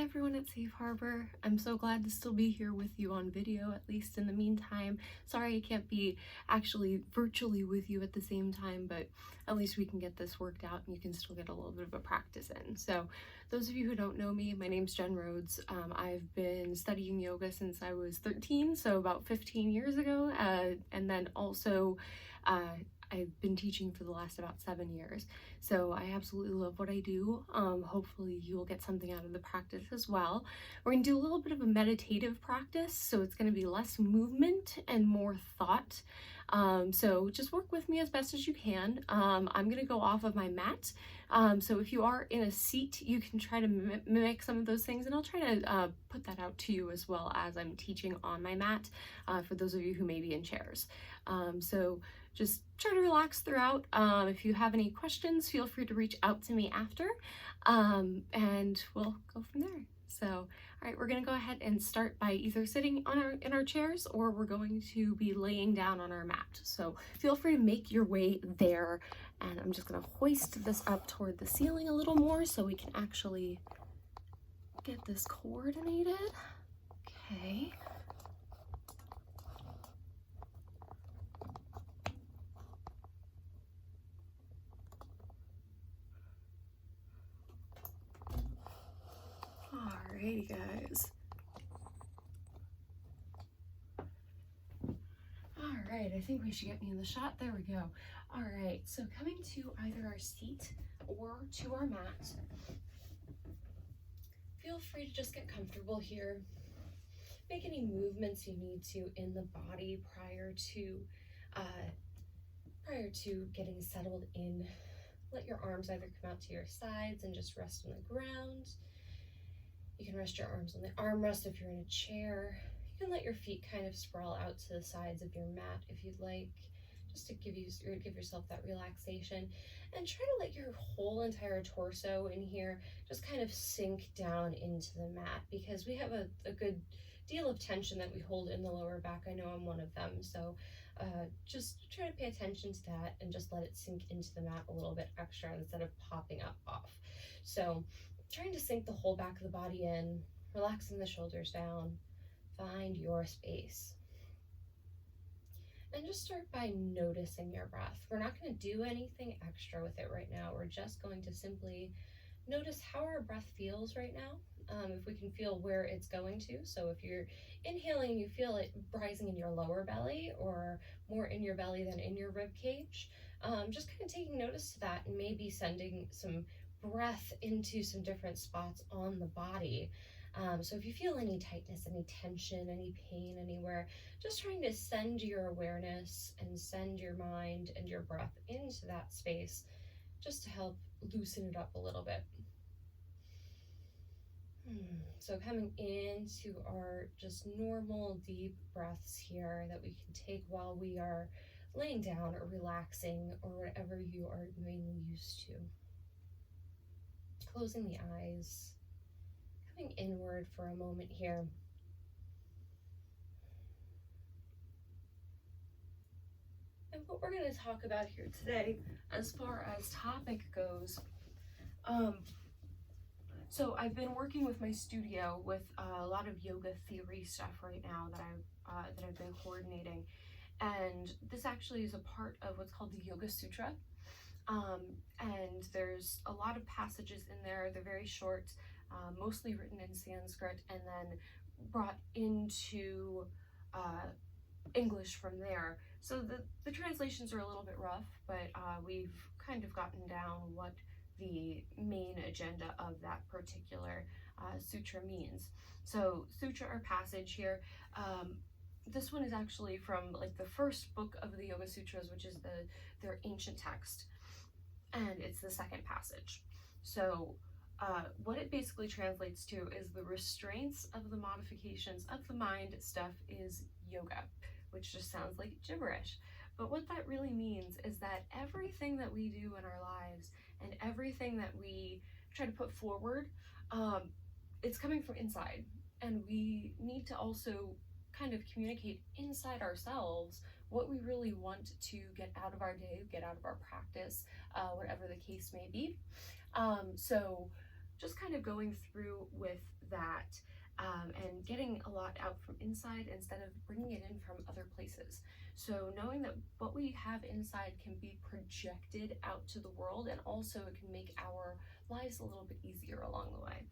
Hi everyone at Safe Harbor. I'm so glad to still be here with you on video, at least in the meantime. Sorry I can't be actually virtually with you at the same time, but at least we can get this worked out and you can still get a little bit of a practice in. So those of you who don't know me, my name's Jen Rhodes. I've been studying yoga since I was 13, so about 15 years ago, and then also I've been teaching for the last about 7 years. So I absolutely love what I do. Hopefully you will get something out of the practice as well. We're gonna do a little bit of a meditative practice, so it's gonna be less movement and more thought. So just work with me as best as you can. I'm gonna go off of my mat. So if you are in a seat, you can try to mimic some of those things, and I'll try to put that out to you as well as I'm teaching on my mat for those of you who may be in chairs. So just try to relax throughout. If you have any questions, feel free to reach out to me after, and we'll go from there. So, all right, we're gonna go ahead and start by either sitting in our chairs, or we're going to be laying down on our mat. So feel free to make your way there, and I'm just gonna hoist this up toward the ceiling a little more so we can actually get this coordinated. Okay. Alrighty, guys. Alright, I think we should get me in the shot. There we go. Alright, so coming to either our seat or to our mat, feel free to just get comfortable here. Make any movements you need to in the body prior to getting settled in. Let your arms either come out to your sides and just rest on the ground. You can rest your arms on the armrest if you're in a chair. You can let your feet kind of sprawl out to the sides of your mat if you'd like, just to give yourself that relaxation. And try to let your whole entire torso in here just kind of sink down into the mat, because we have a good deal of tension that we hold in the lower back. I know I'm one of them, so just try to pay attention to that and just let it sink into the mat a little bit extra instead of popping up off. So trying to sink the whole back of the body in, relaxing the shoulders down, find your space. And just start by noticing your breath. We're not going to do anything extra with it right now. We're just going to simply notice how our breath feels right now. If we can feel where it's going to. So if you're inhaling, you feel it rising in your lower belly or more in your belly than in your rib cage. Just kind of taking notice to that and maybe sending some breath into some different spots on the body. So if you feel any tightness, any tension, any pain anywhere, just trying to send your awareness and send your mind and your breath into that space just to help loosen it up a little bit. So coming into our just normal deep breaths here that we can take while we are laying down or relaxing or whatever you are mainly used to. Closing the eyes, coming inward for a moment here. And what we're going to talk about here today, as far as topic goes, so I've been working with my studio with a lot of yoga theory stuff right now that I've been coordinating, and this actually is a part of what's called the Yoga Sutra. And there's a lot of passages in there. They're very short, mostly written in Sanskrit, and then brought into English from there. So the translations are a little bit rough, but we've kind of gotten down what the main agenda of that particular sutra means. So sutra or passage here, this one is actually from like the first book of the Yoga Sutras, which is their ancient text, and it's the second passage. So what it basically translates to is the restraints of the modifications of the mind stuff is yoga, which just sounds like gibberish. But what that really means is that everything that we do in our lives and everything that we try to put forward, it's coming from inside. And we need to also kind of communicate inside ourselves what we really want to get out of our day, get out of our practice, whatever the case may be. So just kind of going through with that and getting a lot out from inside instead of bringing it in from other places. So knowing that what we have inside can be projected out to the world, and also it can make our lives a little bit easier along the way,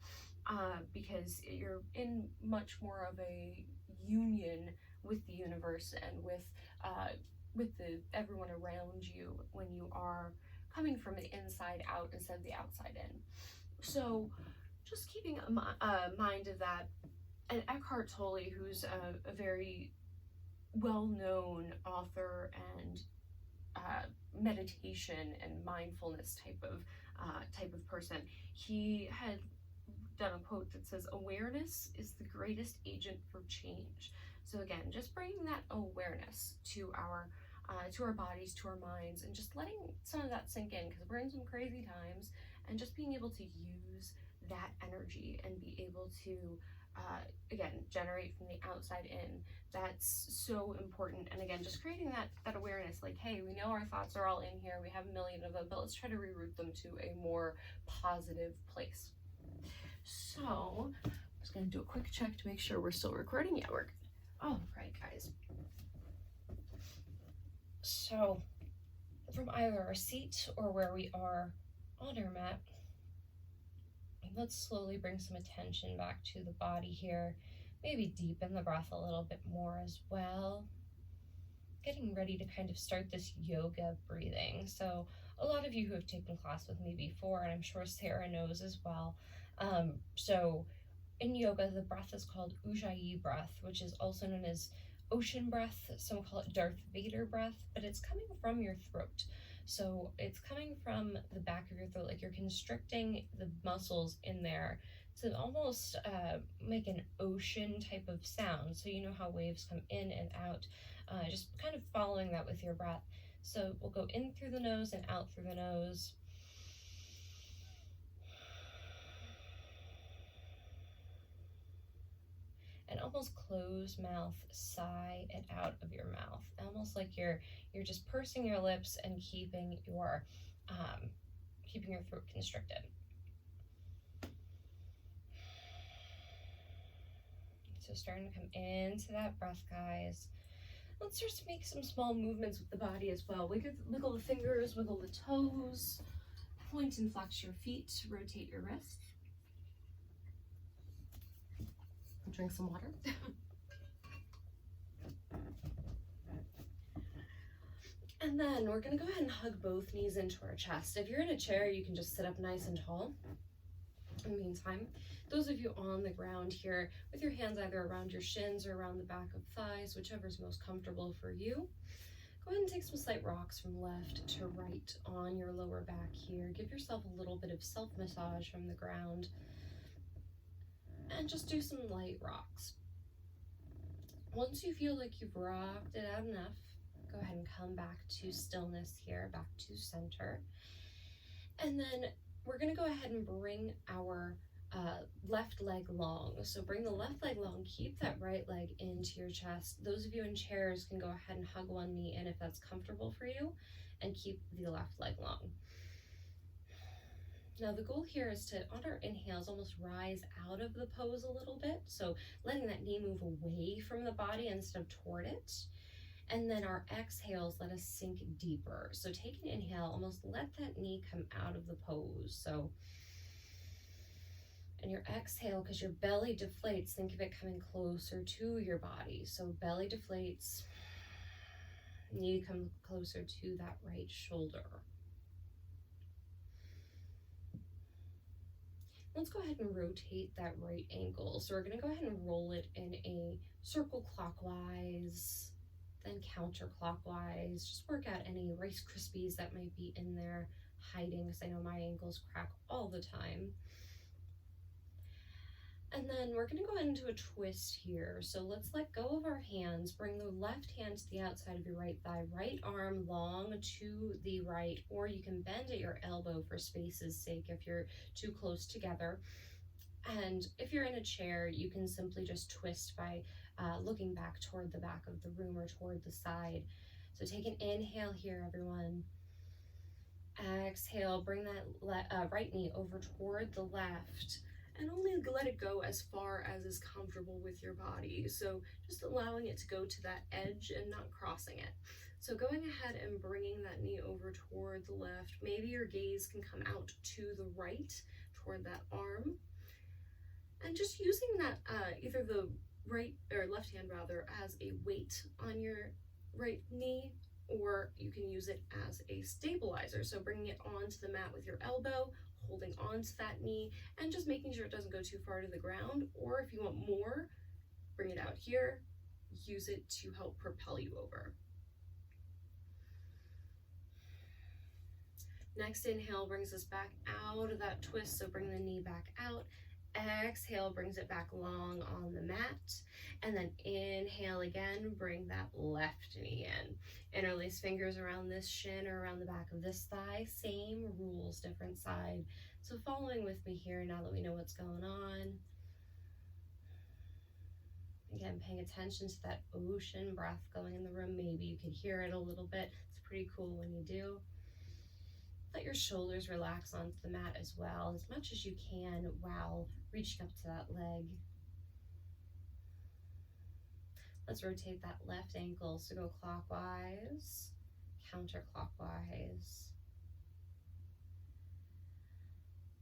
because you're in much more of a union with the universe and with everyone around you when you are coming from the inside out instead of the outside in. So just keeping a mind of that. And Eckhart Tolle, who's a very well-known author and meditation and mindfulness type of person, he had done a quote that says, "Awareness is the greatest agent for change." So again, just bringing that awareness to our bodies, to our minds, and just letting some of that sink in, because we're in some crazy times, and just being able to use that energy and be able to again, generate from the outside in. That's so important. And again, just creating that awareness, like, hey, we know our thoughts are all in here, we have a million of them, but let's try to reroute them to a more positive place. So I'm just gonna do a quick check to make sure we're still recording. Yeah, we're good. All right, guys. So from either our seat or where we are on our mat, let's slowly bring some attention back to the body here. Maybe deepen the breath a little bit more as well. Getting ready to kind of start this yoga breathing. So a lot of you who have taken class with me before, and I'm sure Sarah knows as well. So in yoga, the breath is called Ujjayi breath, which is also known as ocean breath. Some call it Darth Vader breath, but it's coming from your throat. So it's coming from the back of your throat, like you're constricting the muscles in there to almost make an ocean type of sound. So you know how waves come in and out, just kind of following that with your breath. So we'll go in through the nose and out through the nose. And almost closed mouth, sigh it out of your mouth. Almost like you're just pursing your lips and keeping your throat constricted. So starting to come into that breath, guys. Let's just make some small movements with the body as well. Wiggle the fingers, wiggle the toes, point and flex your feet, rotate your wrists. Drink some water. And then we're gonna go ahead and hug both knees into our chest. If you're in a chair, you can just sit up nice and tall. In the meantime, those of you on the ground here, with your hands either around your shins or around the back of thighs, whichever's most comfortable for you, go ahead and take some slight rocks from left to right on your lower back here. Give yourself a little bit of self-massage from the ground. And just do some light rocks. Once you feel like you've rocked it out enough, go ahead and come back to stillness here, back to center. And then we're gonna go ahead and bring our left leg long. So bring the left leg long, keep that right leg into your chest. Those of you in chairs can go ahead and hug one knee in if that's comfortable for you, and keep the left leg long. Now the goal here is to, on our inhales, almost rise out of the pose a little bit. So letting that knee move away from the body instead of toward it. And then our exhales let us sink deeper. So take an inhale, almost let that knee come out of the pose. So, and your exhale, because your belly deflates, think of it coming closer to your body. So belly deflates, knee comes closer to that right shoulder. Let's go ahead and rotate that right ankle. So we're gonna go ahead and roll it in a circle clockwise, then counterclockwise. Just work out any Rice Krispies that might be in there hiding, because I know my ankles crack all the time. And then we're gonna go ahead and do a twist here. So let's let go of our hands, bring the left hand to the outside of your right thigh, right arm long to the right, or you can bend at your elbow for space's sake if you're too close together. And if you're in a chair, you can simply just twist by looking back toward the back of the room or toward the side. So take an inhale here, everyone. Exhale, bring that right knee over toward the left, and only let it go as far as is comfortable with your body. So just allowing it to go to that edge and not crossing it. So going ahead and bringing that knee over toward the left. Maybe your gaze can come out to the right toward that arm. And just using that, either the right or left hand rather, as a weight on your right knee, or you can use it as a stabilizer. So bringing it onto the mat with your elbow, holding onto that knee, and just making sure it doesn't go too far to the ground. Or if you want more, bring it out here, use it to help propel you over. Next inhale brings us back out of that twist, so bring the knee back out. Exhale brings it back long on the mat, and then inhale again, bring that left knee in. Interlace fingers around this shin or around the back of this thigh. Same rules, different side. So following with me here now that we know what's going on. Again, paying attention to that ocean breath going in the room. Maybe you could hear it a little bit. It's pretty cool when you do. Let your shoulders relax onto the mat as well, as much as you can while reaching up to that leg. Let's rotate that left ankle, so go clockwise, counterclockwise.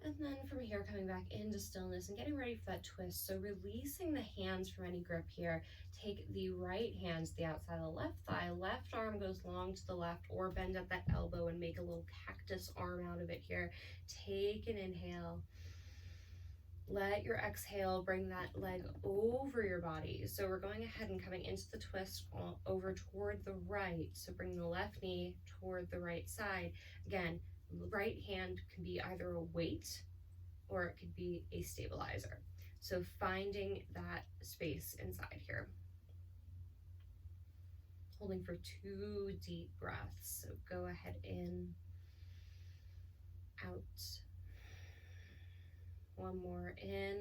And then from here, coming back into stillness and getting ready for that twist. So releasing the hands from any grip here. Take the right hand to the outside of the left thigh. Left arm goes long to the left, or bend at that elbow and make a little cactus arm out of it here. Take an inhale. Let your exhale bring that leg over your body. So we're going ahead and coming into the twist over toward the right. So bring the left knee toward the right side. Again, right hand can be either a weight or it could be a stabilizer. So finding that space inside here. Holding for 2 deep breaths. So go ahead in, out. One more in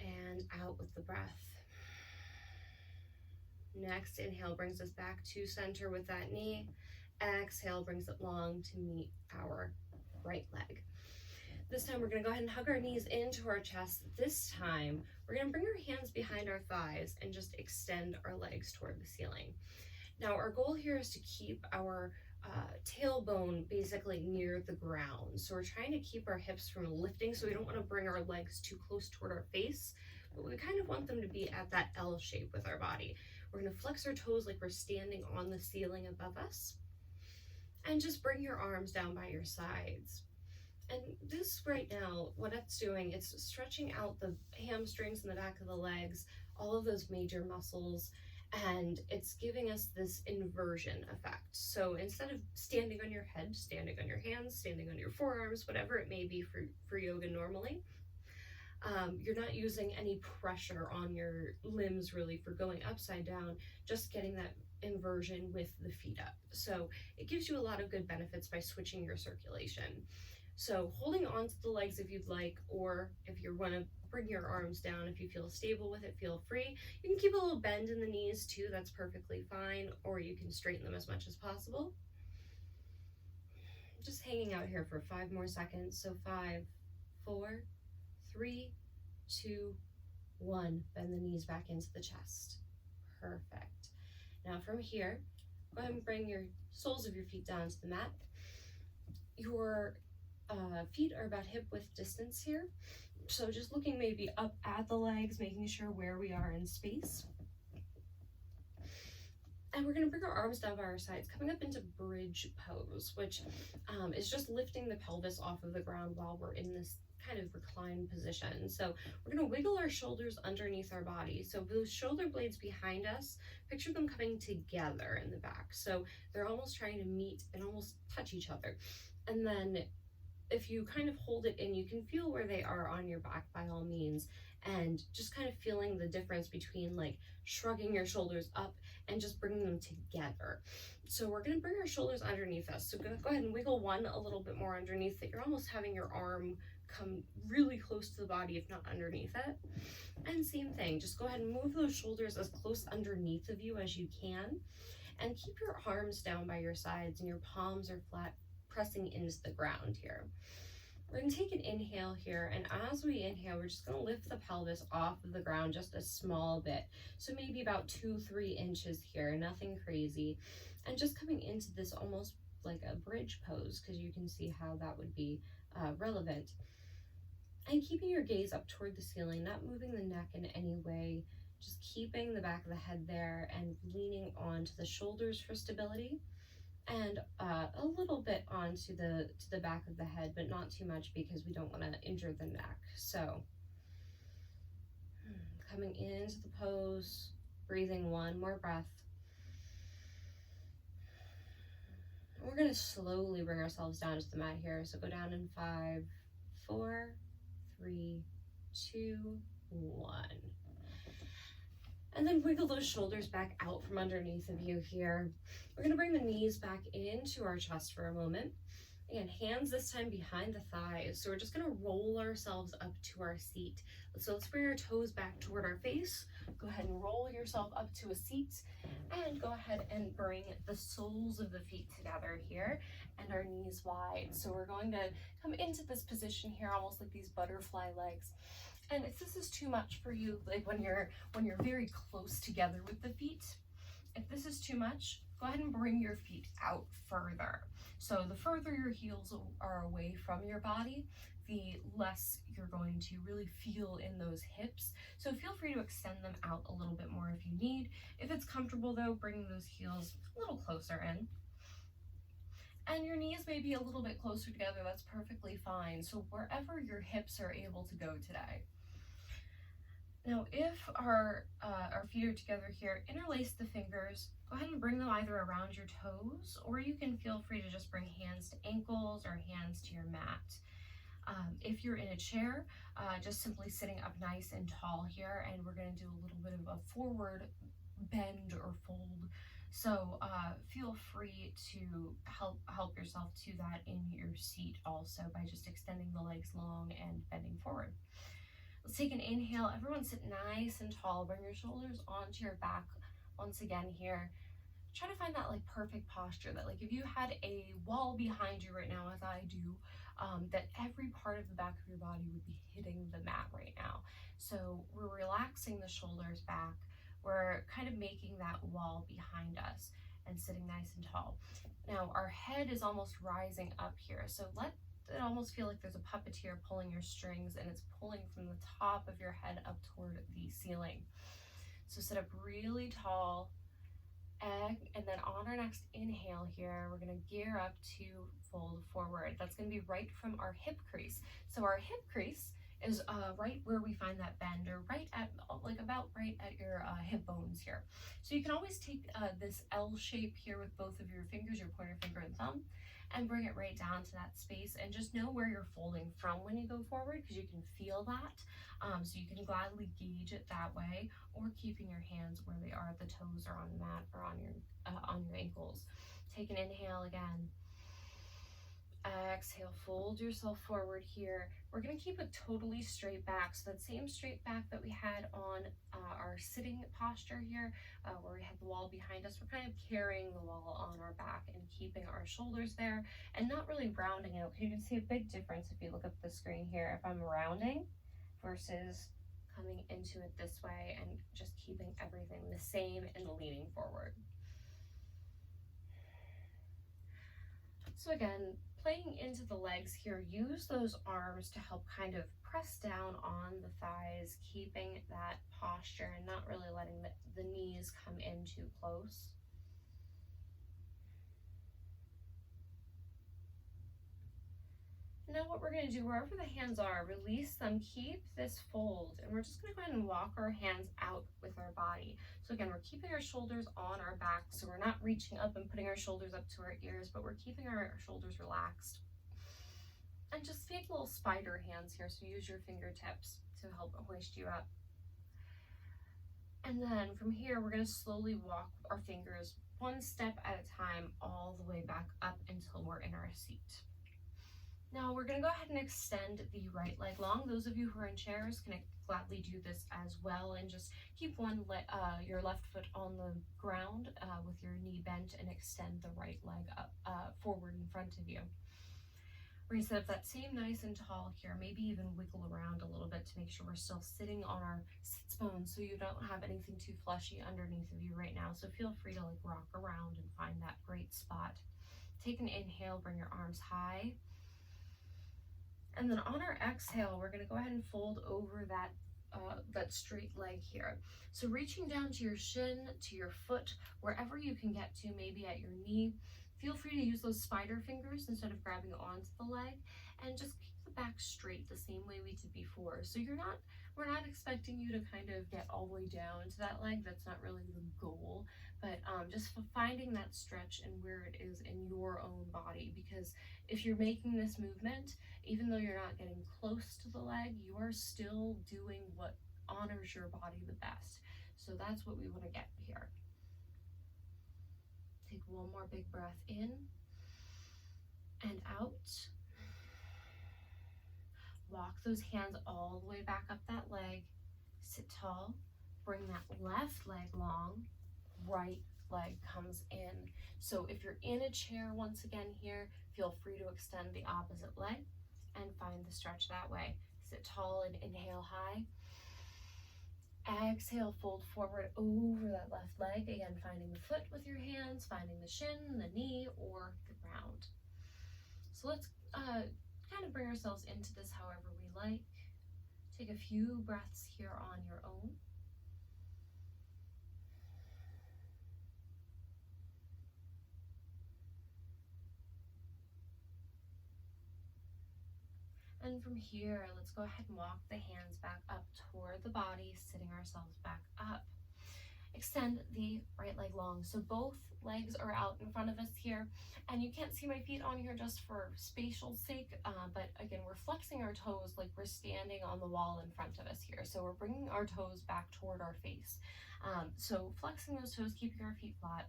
and out with the breath. Next inhale brings us back to center with that knee. Exhale brings it long to meet our right leg. This time we're going to go ahead and hug our knees into our chest. This time we're going to bring our hands behind our thighs and just extend our legs toward the ceiling. Now our goal here is to keep our tailbone basically near the ground. So we're trying to keep our hips from lifting, so we don't want to bring our legs too close toward our face, but we kind of want them to be at that L shape with our body. We're going to flex our toes like we're standing on the ceiling above us, and just bring your arms down by your sides. And this right now, what it's doing, it's stretching out the hamstrings and the back of the legs, all of those major muscles, and it's giving us this inversion effect. So instead of standing on your head, standing on your hands, standing on your forearms, whatever it may be for yoga normally, you're not using any pressure on your limbs really for going upside down, just getting that inversion with the feet up. So it gives you a lot of good benefits by switching your circulation. So holding on to the legs if you'd like, or if you want to bring your arms down, if you feel stable with it, feel free. You can keep a little bend in the knees too, that's perfectly fine, or you can straighten them as much as possible. Just hanging out here for 5 more seconds. So 5, 4, 3, 2, 1. Bend the knees back into the chest. Perfect. Now from here, go ahead and bring your soles of your feet down to the mat. Your feet are about hip width distance here. So just looking maybe up at the legs, making sure where we are in space. And we're going to bring our arms down by our sides, coming up into bridge pose, which is just lifting the pelvis off of the ground while we're in this kind of reclined position. So we're going to wiggle our shoulders underneath our body. So those shoulder blades behind us, picture them coming together in the back. So they're almost trying to meet and almost touch each other. And then if you kind of hold it in, you can feel where they are on your back by all means, and just kind of feeling the difference between like shrugging your shoulders up and just bringing them together. So we're going to bring our shoulders underneath us. So go ahead and wiggle one a little bit more underneath that. You're almost having your arm come really close to the body, if not underneath it. And same thing, just go ahead and move those shoulders as close underneath of you as you can. And keep your arms down by your sides and your palms are flat, pressing into the ground here. We're going to take an inhale here, and as we inhale, we're just going to lift the pelvis off of the ground just a small bit. So maybe about 2-3 inches here, nothing crazy. And just coming into this almost like a bridge pose, because you can see how that would be relevant. And keeping your gaze up toward the ceiling, not moving the neck in any way, just keeping the back of the head there and leaning onto the shoulders for stability. And a little bit onto the back of the head, but not too much because we don't want to injure the neck. So coming into the pose, breathing one more breath. We're going to slowly bring ourselves down to the mat here. So go down in 5, 4, 3, 2, 1. And then wiggle those shoulders back out from underneath of you here. We're going to bring the knees back into our chest for a moment. Again, hands this time behind the thighs. So we're just going to roll ourselves up to our seat. So let's bring our toes back toward our face. Go ahead and roll yourself up to a seat. And go ahead and bring the soles of the feet together here and our knees wide. So we're going to come into this position here, almost like these butterfly legs. And if this is too much for you, like when you're very close together with the feet, if this is too much, go ahead and bring your feet out further. So the further your heels are away from your body, the less you're going to really feel in those hips. So feel free to extend them out a little bit more if you need. If it's comfortable though, bring those heels a little closer in. And your knees may be a little bit closer together, that's perfectly fine. So wherever your hips are able to go today. Now, if our feet are together here, interlace the fingers. Go ahead and bring them either around your toes, or you can feel free to just bring hands to ankles or hands to your mat. If you're in a chair, just simply sitting up nice and tall here, and we're going to do a little bit of a forward bend or fold. So feel free to help yourself to that in your seat also by just extending the legs long and bending forward. Let's take an inhale. Everyone sit nice and tall. Bring your shoulders onto your back once again here. Try to find that like perfect posture that like if you had a wall behind you right now, as I do, that every part of the back of your body would be hitting the mat right now. So we're relaxing the shoulders back. We're kind of making that wall behind us and sitting nice and tall. Now our head is almost rising up here. So let it almost feel like there's a puppeteer pulling your strings and it's pulling from the top of your head up toward the ceiling. So sit up really tall, and then on our next inhale here, we're going to gear up to fold forward. That's going to be right from our hip crease. So our hip crease is right where we find that bend, or right at like about right at your hip bones here. So you can always take this L shape here with both of your fingers, your pointer finger and thumb, and bring it right down to that space, and just know where you're folding from when you go forward, because you can feel that. So you can gladly gauge it that way, or keeping your hands where they are, the toes or on the mat or on your ankles. Take an inhale again. Exhale, fold yourself forward here. We're going to keep it totally straight back. So that same straight back that we had on our sitting posture here, where we had the wall behind us, we're kind of carrying the wall on our back and keeping our shoulders there and not really rounding out. You can see a big difference if you look up the screen here. If I'm rounding versus coming into it this way and just keeping everything the same and leaning forward. So again, playing into the legs here, use those arms to help kind of press down on the thighs, keeping that posture and not really letting the knees come in too close. Now what we're going to do, wherever the hands are, release them, keep this fold, and we're just going to go ahead and walk our hands out with our body. So again, we're keeping our shoulders on our back, so we're not reaching up and putting our shoulders up to our ears, but we're keeping our shoulders relaxed. And just make little spider hands here, so use your fingertips to help hoist you up. And then from here, we're going to slowly walk our fingers one step at a time all the way back up until we're in our seat. Now we're going to go ahead and extend the right leg long. Those of you who are in chairs can gladly do this as well, and just keep your left foot on the ground with your knee bent, and extend the right leg up forward in front of you. We're going to set up that same nice and tall here, maybe even wiggle around a little bit to make sure we're still sitting on our sits bones so you don't have anything too fleshy underneath of you right now. So feel free to like rock around and find that great spot. Take an inhale, bring your arms high. And then on our exhale, we're going to go ahead and fold over that straight leg here. So reaching down to your shin, to your foot, wherever you can get to, maybe at your knee. Feel free to use those spider fingers instead of grabbing onto the leg, and just keep the back straight the same way we did before. So we're not expecting you to kind of get all the way down to that leg. That's not really the goal, but just finding that stretch and where it is in your own body, because if you're making this movement, even though you're not getting close to the leg, you are still doing what honors your body the best. So that's what we want to get here. Take one more big breath in and out. Walk those hands all the way back up that leg. Sit tall. Bring that left leg long. Right leg comes in. So if you're in a chair, once again here, feel free to extend the opposite leg and find the stretch that way. Sit tall and inhale high. Exhale, fold forward over that left leg. Again, finding the foot with your hands, finding the shin, the knee, or the ground. So let's kind of bring ourselves into this however we like. Take a few breaths here on your own. And from here, let's go ahead and walk the hands back up toward the body, sitting ourselves back up. Extend the right leg long. So both legs are out in front of us here. And you can't see my feet on here just for spatial sake, but again, we're flexing our toes like we're standing on the wall in front of us here. So we're bringing our toes back toward our face. So flexing those toes, keeping our feet flat.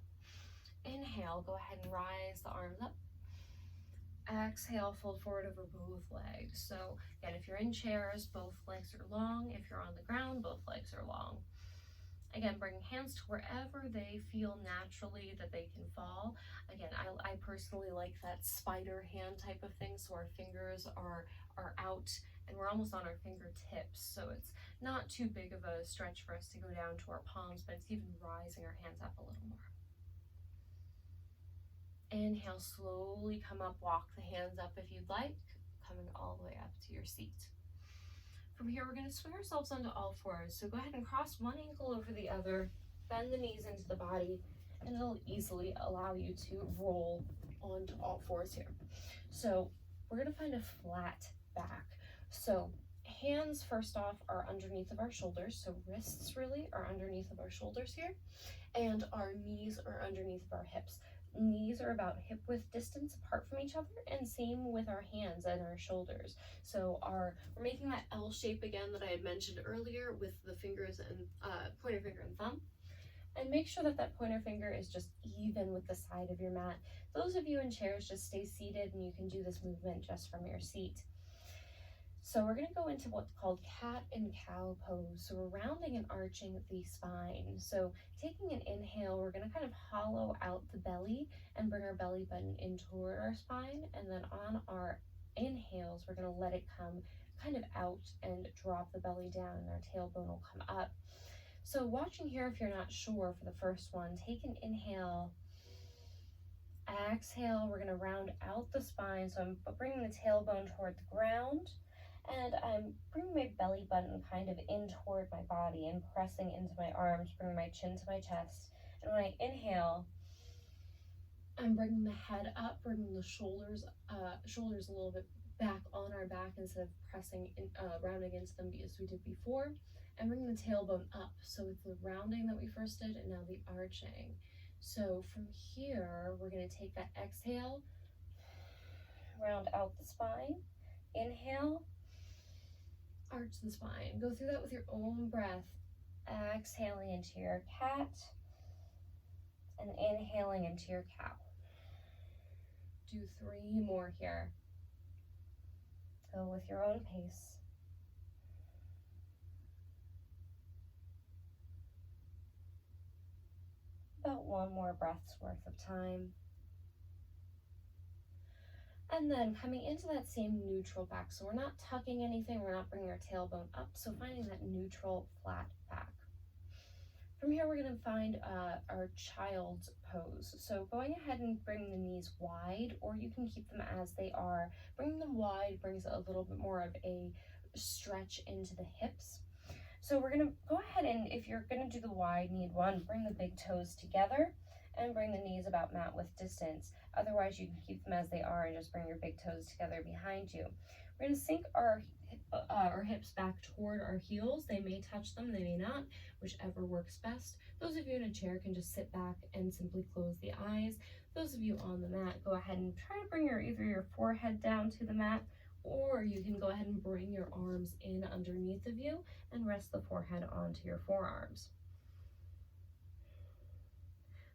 Inhale, go ahead and rise the arms up. Exhale, fold forward over both legs. So again, if you're in chairs, both legs are long. If you're on the ground, both legs are long. Again, bring hands to wherever they feel naturally that they can fall. Again, I personally like that spider hand type of thing, so our fingers are out and we're almost on our fingertips. So it's not too big of a stretch for us to go down to our palms, but it's even rising our hands up a little more. Inhale, slowly come up, walk the hands up if you'd like, coming all the way up to your seat. From here, we're going to swing ourselves onto all fours. So go ahead and cross one ankle over the other, bend the knees into the body, and it'll easily allow you to roll onto all fours here. So we're going to find a flat back. So hands, first off, are underneath of our shoulders. So wrists really are underneath of our shoulders here, and our knees are underneath of our hips. Knees are about hip width distance apart from each other, and same with our hands and our shoulders. So we're making that L shape again that I had mentioned earlier with the fingers and pointer finger and thumb. And make sure that that pointer finger is just even with the side of your mat. Those of you in chairs, just stay seated and you can do this movement just from your seat. So we're going to go into what's called cat and cow pose. So we're rounding and arching the spine. So taking an inhale, we're going to kind of hollow out the belly and bring our belly button in toward our spine. And then on our inhales, we're going to let it come kind of out and drop the belly down, and our tailbone will come up. So watching here, if you're not sure for the first one, take an inhale. Exhale, we're going to round out the spine. So I'm bringing the tailbone toward the ground. And I'm bringing my belly button kind of in toward my body and pressing into my arms, bringing my chin to my chest. And when I inhale, I'm bringing the head up, bringing the shoulders a little bit back on our back instead of pressing in, rounding into them as we did before. And bringing the tailbone up. So it's the rounding that we first did and now the arching. So from here, we're going to take that exhale, round out the spine, inhale, arch the spine. Go through that with your own breath. Exhaling into your cat and inhaling into your cow. Do 3 more here. Go with your own pace. About one more breath's worth of time. And then coming into that same neutral back. So we're not tucking anything, we're not bringing our tailbone up. So finding that neutral flat back. From here, we're going to find our child's pose. So going ahead and bring the knees wide, or you can keep them as they are. Bringing them wide brings a little bit more of a stretch into the hips. So we're going to go ahead and, if you're going to do the wide kneed one, bring the big toes together and bring the knees about mat width distance. Otherwise, you can keep them as they are and just bring your big toes together behind you. We're going to sink our hips back toward our heels. They may touch them, they may not, whichever works best. Those of you in a chair can just sit back and simply close the eyes. Those of you on the mat, go ahead and try to bring either your forehead down to the mat, or you can go ahead and bring your arms in underneath of you and rest the forehead onto your forearms.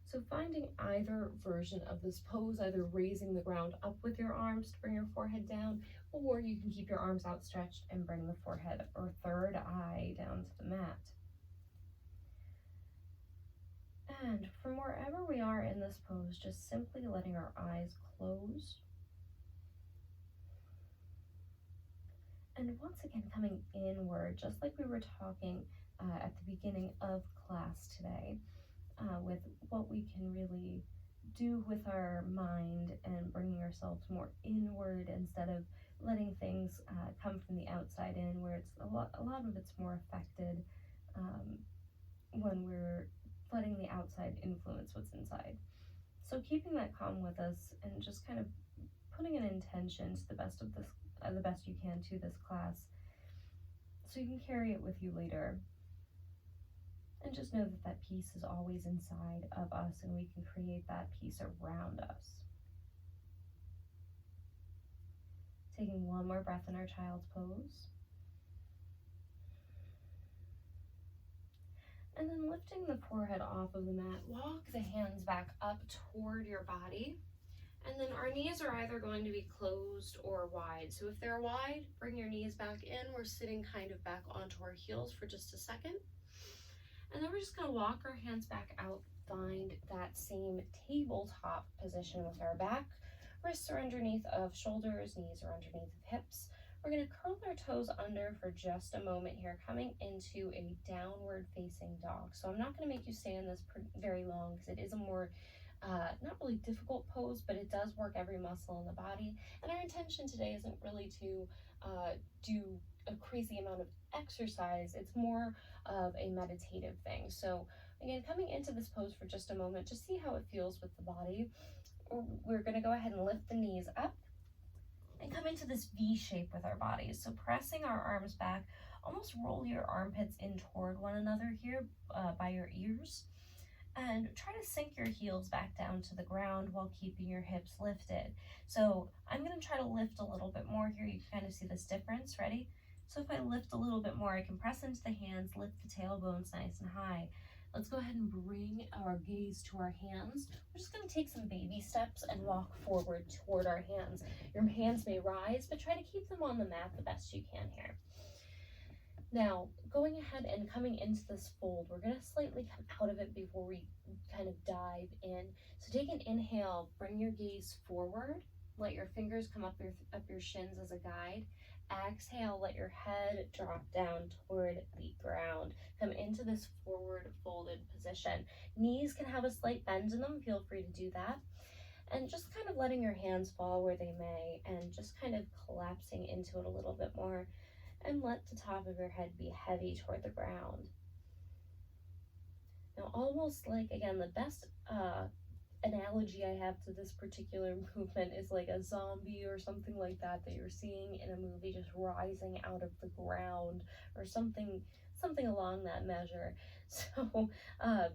So finding either version of this pose, either raising the ground up with your arms to bring your forehead down, or you can keep your arms outstretched and bring the forehead or third eye down to the mat. And from wherever we are in this pose, just simply letting our eyes close. And once again, coming inward, just like we were talking at the beginning of class today, with what we can really do with our mind and bringing ourselves more inward instead of letting things come from the outside in, where it's a lot of it's more affected when we're letting the outside influence what's inside. So keeping that calm with us and just kind of putting an intention to the best you can to this class, so you can carry it with you later. And just know that that peace is always inside of us, and we can create that peace around us. Taking one more breath in our child's pose. And then lifting the forehead off of the mat, walk the hands back up toward your body. And then our knees are either going to be closed or wide. So if they're wide, bring your knees back in. We're sitting kind of back onto our heels for just a second. And then we're just going to walk our hands back out, find that same tabletop position with our back. Wrists are underneath of shoulders, knees are underneath of hips. We're going to curl our toes under for just a moment here, coming into a downward facing dog. So I'm not going to make you stay in this very long, because it is a more not really difficult pose, but it does work every muscle in the body. And our intention today isn't really to do a crazy amount of exercise. It's more of a meditative thing. So again, coming into this pose for just a moment, just see how it feels with the body. We're going to go ahead and lift the knees up and come into this V shape with our bodies. So pressing our arms back, almost roll your armpits in toward one another here by your ears. And try to sink your heels back down to the ground while keeping your hips lifted. So I'm going to try to lift a little bit more here. You can kind of see this difference. Ready? So if I lift a little bit more, I can press into the hands, lift the tailbones nice and high. Let's go ahead and bring our gaze to our hands. We're just going to take some baby steps and walk forward toward our hands. Your hands may rise, but try to keep them on the mat the best you can here. Now, going ahead and coming into this fold, we're going to slightly come out of it before we kind of dive in. So take an inhale, bring your gaze forward, let your fingers come up your shins as a guide. Exhale, let your head drop down toward the ground. Come into this forward folded position. Knees can have a slight bend in them, feel free to do that. And just kind of letting your hands fall where they may, and just kind of collapsing into it a little bit more. And let the top of your head be heavy toward the ground. Now, almost like, again, the best analogy I have to this particular movement is like a zombie or something like that you're seeing in a movie, just rising out of the ground or something along that measure. So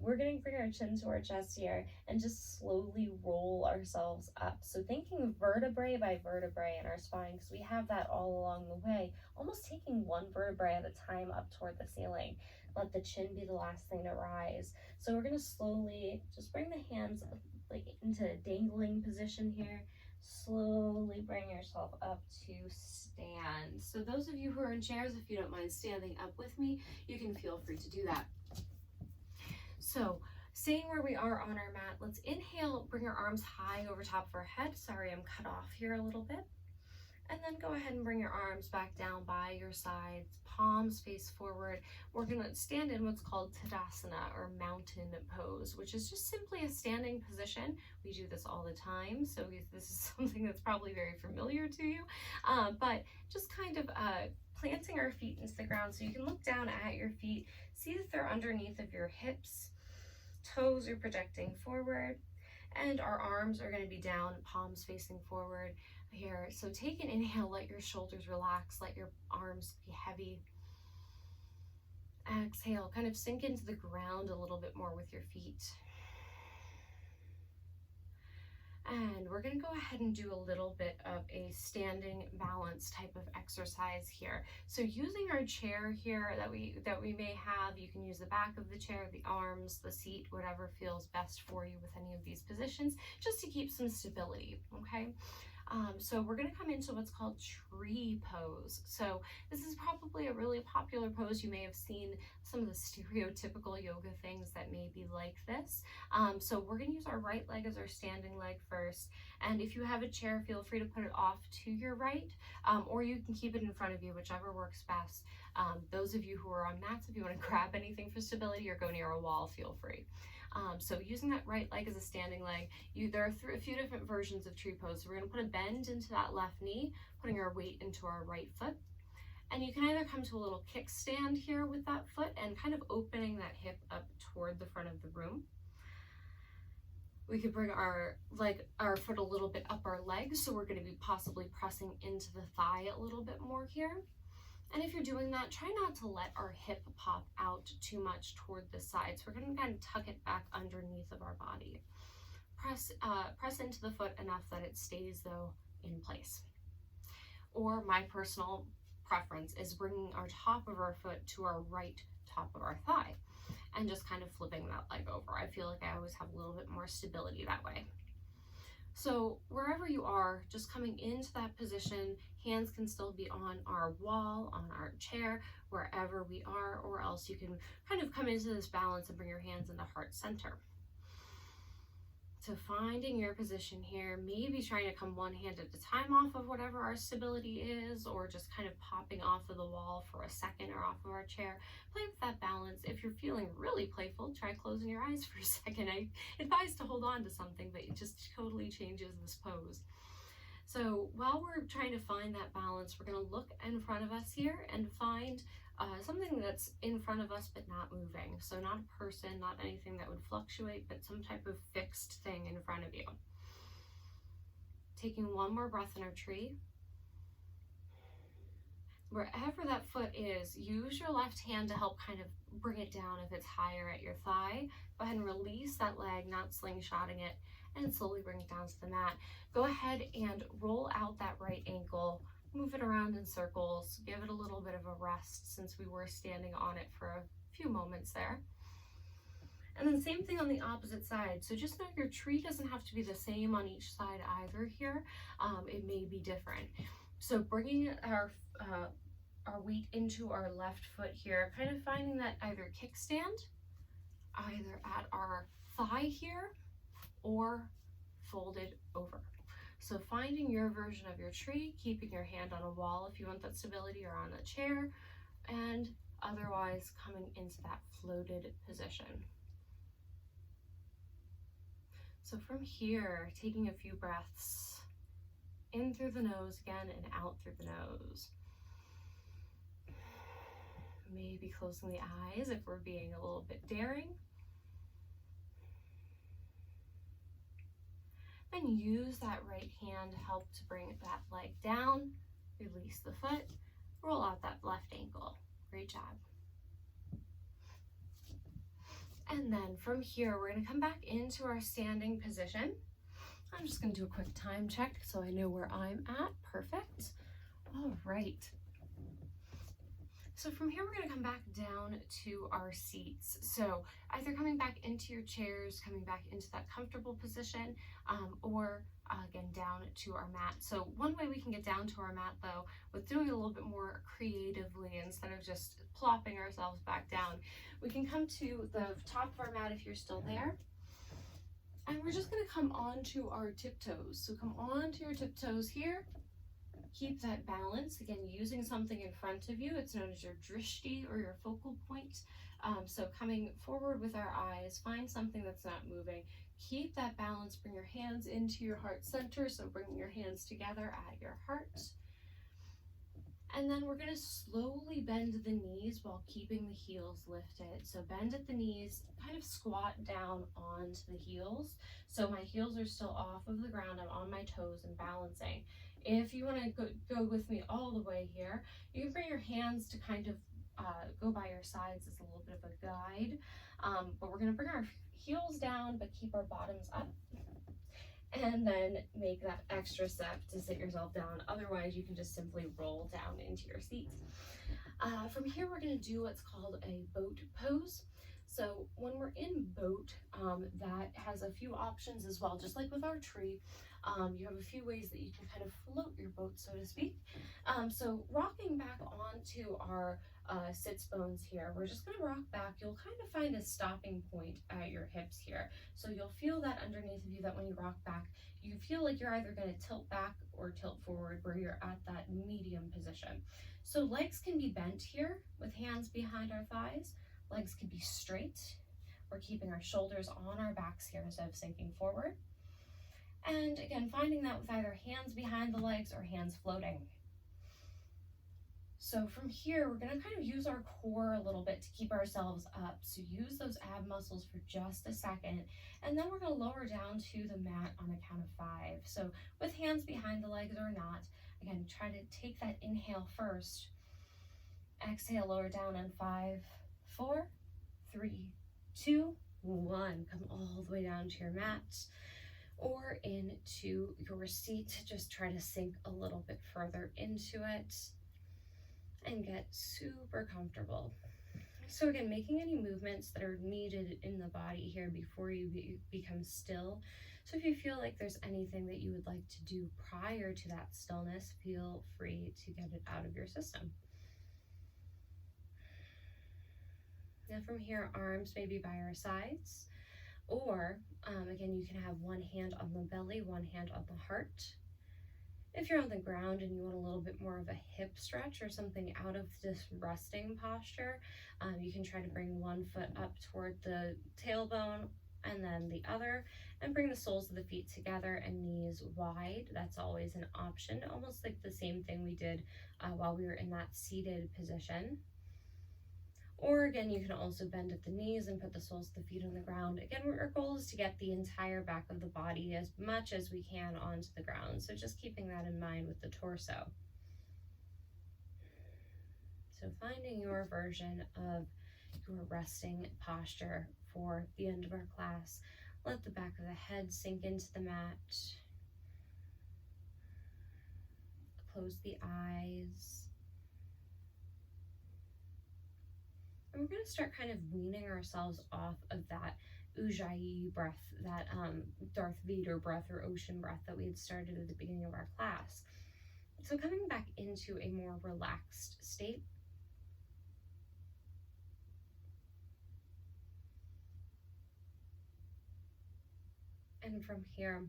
we're going to bring our chin to our chest here and just slowly roll ourselves up. So thinking vertebrae by vertebrae in our spine, because we have that all along the way, almost taking one vertebrae at a time up toward the ceiling. Let the chin be the last thing to rise. So we're going to slowly just bring the hands like into a dangling position here. slowly bring yourself up to stand. So those of you who are in chairs, if you don't mind standing up with me, you can feel free to do that. So staying where we are on our mat, let's inhale, bring our arms high over top of our head. Sorry, I'm cut off here a little bit. And then go ahead and bring your arms back down by your sides, palms face forward. We're gonna stand in what's called Tadasana, or mountain pose, which is just simply a standing position. We do this all the time, so this is something that's probably very familiar to you, but just kind of planting our feet into the ground so you can look down at your feet, see that they're underneath of your hips, toes are projecting forward, and our arms are gonna be down, palms facing forward here. So take an inhale, let your shoulders relax, let your arms be heavy. Exhale, kind of sink into the ground a little bit more with your feet. And we're going to go ahead and do a little bit of a standing balance type of exercise here. So using our chair here that we may have, you can use the back of the chair, the arms, the seat, whatever feels best for you with any of these positions, just to keep some stability, okay? So we're going to come into what's called tree pose. So this is probably a really popular pose. You may have seen some of the stereotypical yoga things that may be like this. So we're going to use our right leg as our standing leg first. And if you have a chair, feel free to put it off to your right, or you can keep it in front of you, whichever works best. Those of you who are on mats, if you want to grab anything for stability or go near a wall, feel free. So using that right leg as a standing leg, there are a few different versions of tree pose. So we're going to put a bend into that left knee, putting our weight into our right foot. And you can either come to a little kickstand here with that foot and kind of opening that hip up toward the front of the room. We could bring our foot a little bit up our leg, so we're going to be possibly pressing into the thigh a little bit more here. And if you're doing that, try not to let our hip pop out too much toward the side. So we're going to kind of tuck it back underneath of our body. Press into the foot enough that it stays, though, in place. Or my personal preference is bringing our top of our foot to our right top of our thigh and just kind of flipping that leg over. I feel like I always have a little bit more stability that way. So wherever you are, just coming into that position, hands can still be on our wall, on our chair, wherever we are, or else you can kind of come into this balance and bring your hands into heart center. So finding your position here, maybe trying to come one hand at a time off of whatever our stability is, or just kind of popping off of the wall for a second or off of our chair. Play with that balance. If you're feeling really playful, try closing your eyes for a second. I advise to hold on to something, but it just totally changes this pose. So while we're trying to find that balance, we're going to look in front of us here and find something that's in front of us but not moving. So not a person, not anything that would fluctuate, but some type of fixed thing in front of you. Taking one more breath in our tree. Wherever that foot is, use your left hand to help kind of bring it down if it's higher at your thigh. Go ahead and release that leg, not slingshotting it, and slowly bring it down to the mat. Go ahead and roll out that right ankle. Move it around in circles, give it a little bit of a rest since we were standing on it for a few moments there. And then same thing on the opposite side. So just know your tree doesn't have to be the same on each side either here. It may be different. So bringing our weight into our left foot here, kind of finding that either kickstand, either at our thigh here, or folded over. So finding your version of your tree, keeping your hand on a wall if you want that stability, or on a chair, and otherwise coming into that floated position. So from here, taking a few breaths in through the nose again and out through the nose. Maybe closing the eyes if we're being a little bit daring. And use that right hand to help to bring that leg down, release the foot, roll out that left ankle. Great job. And then from here, we're going to come back into our standing position. I'm just going to do a quick time check so I know where I'm at. Perfect. All right. So from here, we're going to come back down to our seats. So either coming back into your chairs, coming back into that comfortable position, or again, down to our mat. So one way we can get down to our mat, though, with doing it a little bit more creatively instead of just plopping ourselves back down, we can come to the top of our mat if you're still there. And we're just going to come onto our tiptoes. So come onto your tiptoes here. Keep that balance, again, using something in front of you. It's known as your drishti or your focal point. So coming forward with our eyes, find something that's not moving. Keep that balance, bring your hands into your heart center. So bringing your hands together at your heart. And then we're going to slowly bend the knees while keeping the heels lifted. So bend at the knees, kind of squat down onto the heels. So my heels are still off of the ground. I'm on my toes and balancing. If you want to go with me all the way here, you can bring your hands to kind of go by your sides as a little bit of a guide. But we're going to bring our heels down, but keep our bottoms up. And then make that extra step to sit yourself down. Otherwise, you can just simply roll down into your seat. From here, we're going to do what's called a boat pose. So when we're in boat, that has a few options as well. Just like with our tree, you have a few ways that you can kind of float your boat, so to speak. So rocking back onto our sits bones here, we're just going to rock back. You'll kind of find a stopping point at your hips here. So you'll feel that underneath of you, that when you rock back, you feel like you're either going to tilt back or tilt forward, where you're at that medium position. So legs can be bent here with hands behind our thighs. Legs can be straight. We're keeping our shoulders on our backs here instead of sinking forward. And again, finding that with either hands behind the legs or hands floating. So from here, we're going to kind of use our core a little bit to keep ourselves up. So use those ab muscles for just a second. And then we're going to lower down to the mat on the count of 5. So with hands behind the legs or not, again, try to take that inhale first. Exhale, lower down on 5, 4, 3, 2, 1. Come all the way down to your mat or into your seat. Just try to sink a little bit further into it and get super comfortable. So again, making any movements that are needed in the body here before you become still. So if you feel like there's anything that you would like to do prior to that stillness, feel free to get it out of your system. Now from here, arms maybe by our sides, or again, you can have one hand on the belly, one hand on the heart. If you're on the ground and you want a little bit more of a hip stretch or something out of this resting posture, you can try to bring one foot up toward the tailbone and then the other, and bring the soles of the feet together and knees wide. That's always an option, almost like the same thing we did while we were in that seated position. Or again, you can also bend at the knees and put the soles of the feet on the ground. Again, our goal is to get the entire back of the body as much as we can onto the ground. So just keeping that in mind with the torso. So finding your version of your resting posture for the end of our class. Let the back of the head sink into the mat. Close the eyes. And we're going to start kind of weaning ourselves off of that Ujjayi breath, that Darth Vader breath or ocean breath that we had started at the beginning of our class. So coming back into a more relaxed state. And from here,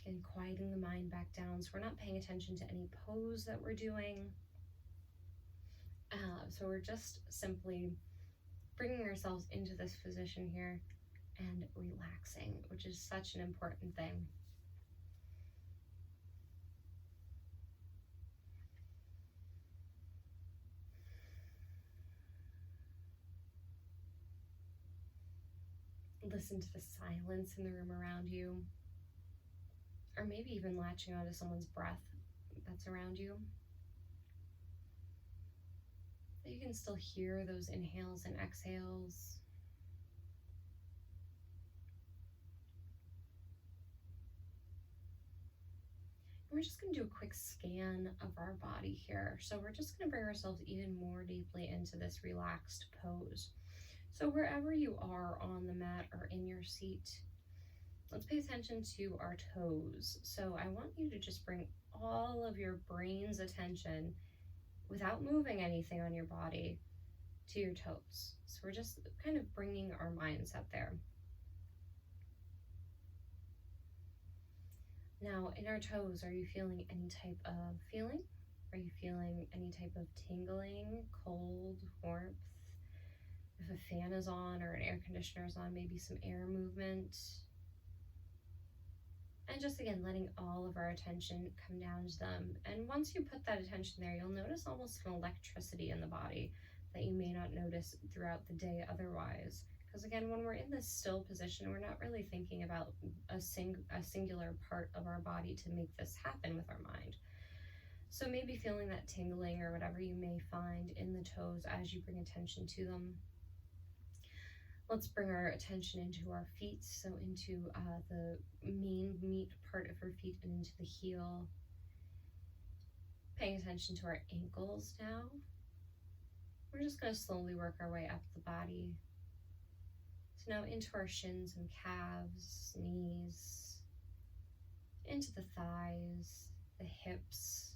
again, quieting the mind back down. So we're not paying attention to any pose that we're doing. So we're just simply bringing ourselves into this position here and relaxing, which is such an important thing. Listen to the silence in the room around you, or maybe even latching onto someone's breath that's around you. You can still hear those inhales and exhales. And we're just going to do a quick scan of our body here. So we're just going to bring ourselves even more deeply into this relaxed pose. So wherever you are on the mat or in your seat, let's pay attention to our toes. So I want you to just bring all of your brain's attention without moving anything on your body to your toes. So we're just kind of bringing our mindset there. Now, in our toes, are you feeling any type of feeling? Are you feeling any type of tingling, cold, warmth? If a fan is on or an air conditioner is on, maybe some air movement. And just again, letting all of our attention come down to them. And once you put that attention there, you'll notice almost an electricity in the body that you may not notice throughout the day otherwise. Because again, when we're in this still position, we're not really thinking about a singular part of our body to make this happen with our mind. So maybe feeling that tingling or whatever you may find in the toes as you bring attention to them. Let's bring our attention into our feet, so into the main meat part of our feet and into the heel. Paying attention to our ankles now. We're just going to slowly work our way up the body. So now into our shins and calves, knees, into the thighs, the hips.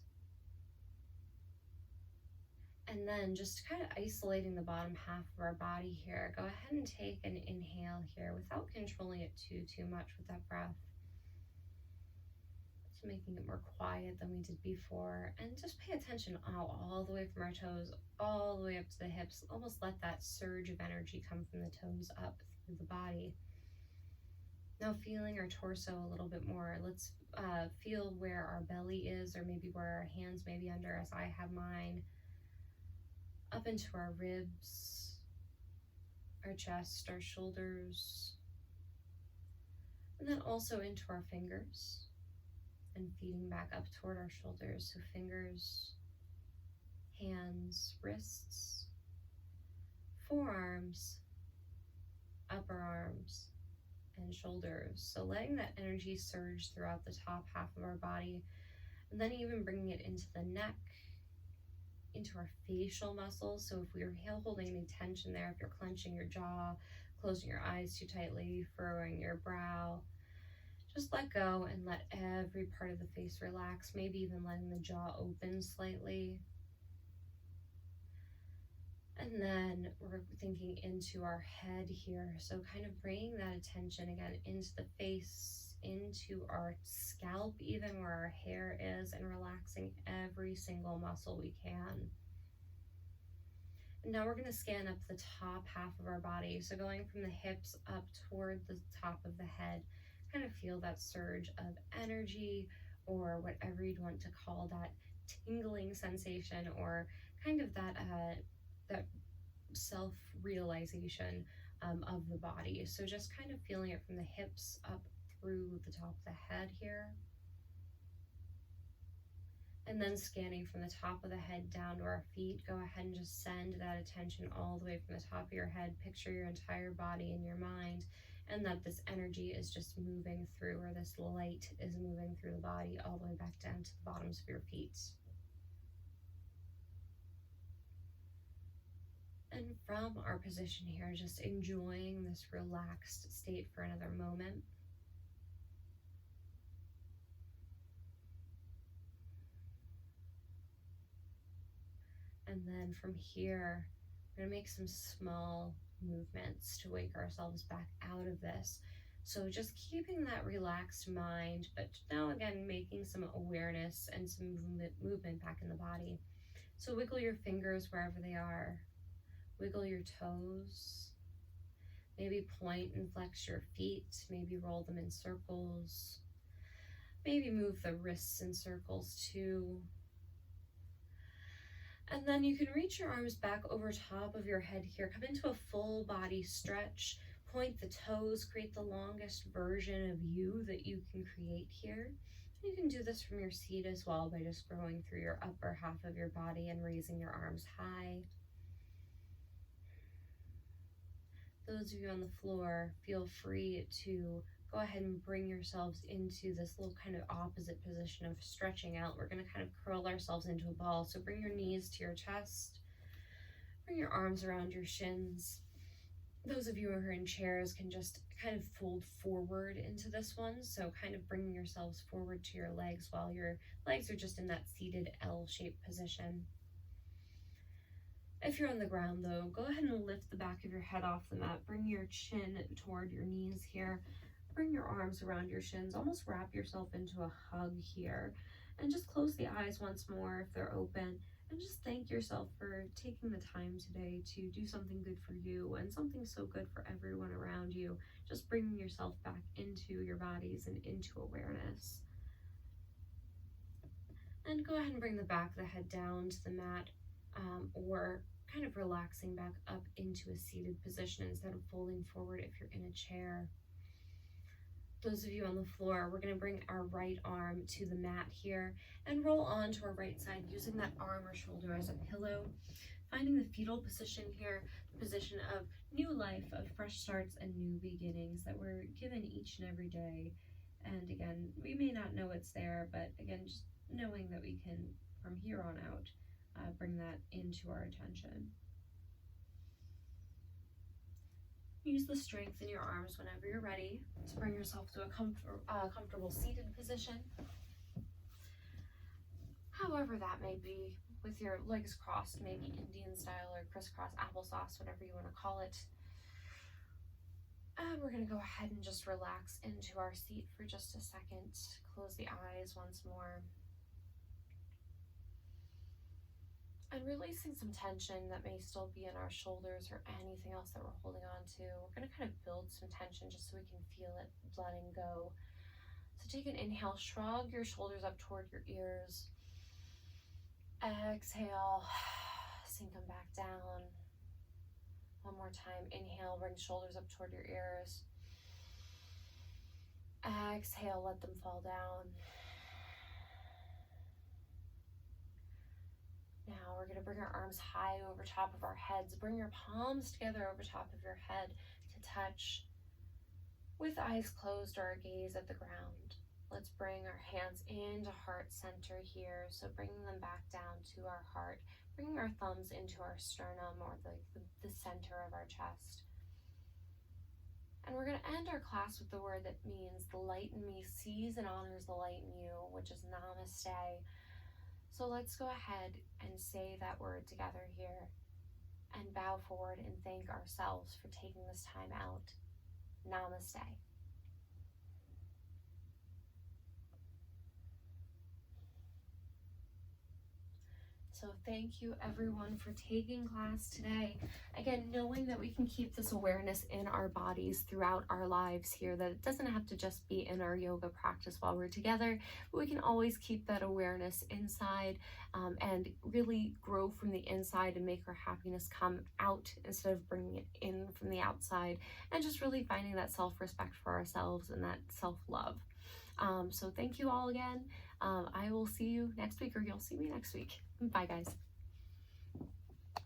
And then just kind of isolating the bottom half of our body here. Go ahead and take an inhale here without controlling it too much with that breath. Just making it more quiet than we did before. And just pay attention all the way from our toes, all the way up to the hips. Almost let that surge of energy come from the toes up through the body. Now feeling our torso a little bit more. Let's feel where our belly is, or maybe where our hands may be under, as I have mine. Up into our ribs, our chest, our shoulders, and then also into our fingers, and feeding back up toward our shoulders. So fingers, hands, wrists, forearms, upper arms, and shoulders. So letting that energy surge throughout the top half of our body, and then even bringing it into the neck, into our facial muscles. So if we are holding any tension there, if you're clenching your jaw, closing your eyes too tightly, furrowing your brow, just let go and let every part of the face relax, maybe even letting the jaw open slightly. And then we're thinking into our head here. So kind of bringing that attention again into the face, into our scalp, even where our hair is, and relaxing every single muscle we can. And now we're going to scan up the top half of our body. So going from the hips up toward the top of the head, kind of feel that surge of energy, or whatever you'd want to call that tingling sensation, or kind of that self-realization of the body. So just kind of feeling it from the hips up through the top of the head here. And then scanning from the top of the head down to our feet. Go ahead and just send that attention all the way from the top of your head. Picture your entire body in your mind, and that this energy is just moving through, or this light is moving through the body all the way back down to the bottoms of your feet. And from our position here, just enjoying this relaxed state for another moment. And then from here, we're gonna make some small movements to wake ourselves back out of this. So just keeping that relaxed mind, but now again, making some awareness and some movement back in the body. So wiggle your fingers wherever they are. Wiggle your toes. Maybe point and flex your feet. Maybe roll them in circles. Maybe move the wrists in circles too. And then you can reach your arms back over top of your head here. Come into a full body stretch. Point the toes. Create the longest version of you that you can create here. You can do this from your seat as well, by just growing through your upper half of your body and raising your arms high. Those of you on the floor, feel free to go ahead and bring yourselves into this little kind of opposite position of stretching out. We're going to kind of curl ourselves into a ball. So bring your knees to your chest, bring your arms around your shins, Those of you who are in chairs can just kind of fold forward into this one, so kind of bringing yourselves forward to your legs while your legs are just in that seated L-shaped position. If you're on the ground though, go ahead and lift the back of your head off the mat. Bring your chin toward your knees here. Bring your arms around your shins. Almost wrap yourself into a hug here. And just close the eyes once more if they're open. And just thank yourself for taking the time today to do something good for you and something so good for everyone around you. Just bringing yourself back into your bodies and into awareness. And go ahead and bring the back of the head down to the mat, or kind of relaxing back up into a seated position instead of folding forward if you're in a chair. Those of you on the floor, we're going to bring our right arm to the mat here and roll onto our right side using that arm or shoulder as a pillow, finding the fetal position here, the position of new life, of fresh starts and new beginnings that we're given each and every day. And again, we may not know it's there, but again, just knowing that we can, from here on out, bring that into our attention. Use the strength in your arms whenever you're ready to bring yourself to a comfortable seated position. However that may be, with your legs crossed, maybe Indian style or crisscross applesauce, whatever you want to call it. And we're going to go ahead and just relax into our seat for just a second. Close the eyes once more. And releasing some tension that may still be in our shoulders or anything else that we're holding on to. We're going to kind of build some tension just so we can feel it letting go. So take an inhale, shrug your shoulders up toward your ears. Exhale, sink them back down. One more time, inhale, bring shoulders up toward your ears. Exhale, let them fall down. Now we're going to bring our arms high over top of our heads. Bring your palms together over top of your head to touch with eyes closed or our gaze at the ground. Let's bring our hands into heart center here. So bringing them back down to our heart, bringing our thumbs into our sternum or the center of our chest. And we're going to end our class with the word that means the light in me sees and honors the light in you, which is namaste. So let's go ahead and say that word together here and bow forward and thank ourselves for taking this time out. Namaste. So thank you everyone for taking class today. Again, knowing that we can keep this awareness in our bodies throughout our lives here, that it doesn't have to just be in our yoga practice while we're together, but we can always keep that awareness inside and really grow from the inside and make our happiness come out instead of bringing it in from the outside, and just really finding that self-respect for ourselves and that self-love. So thank you all again. I will see you next week, or you'll see me next week. Bye, guys.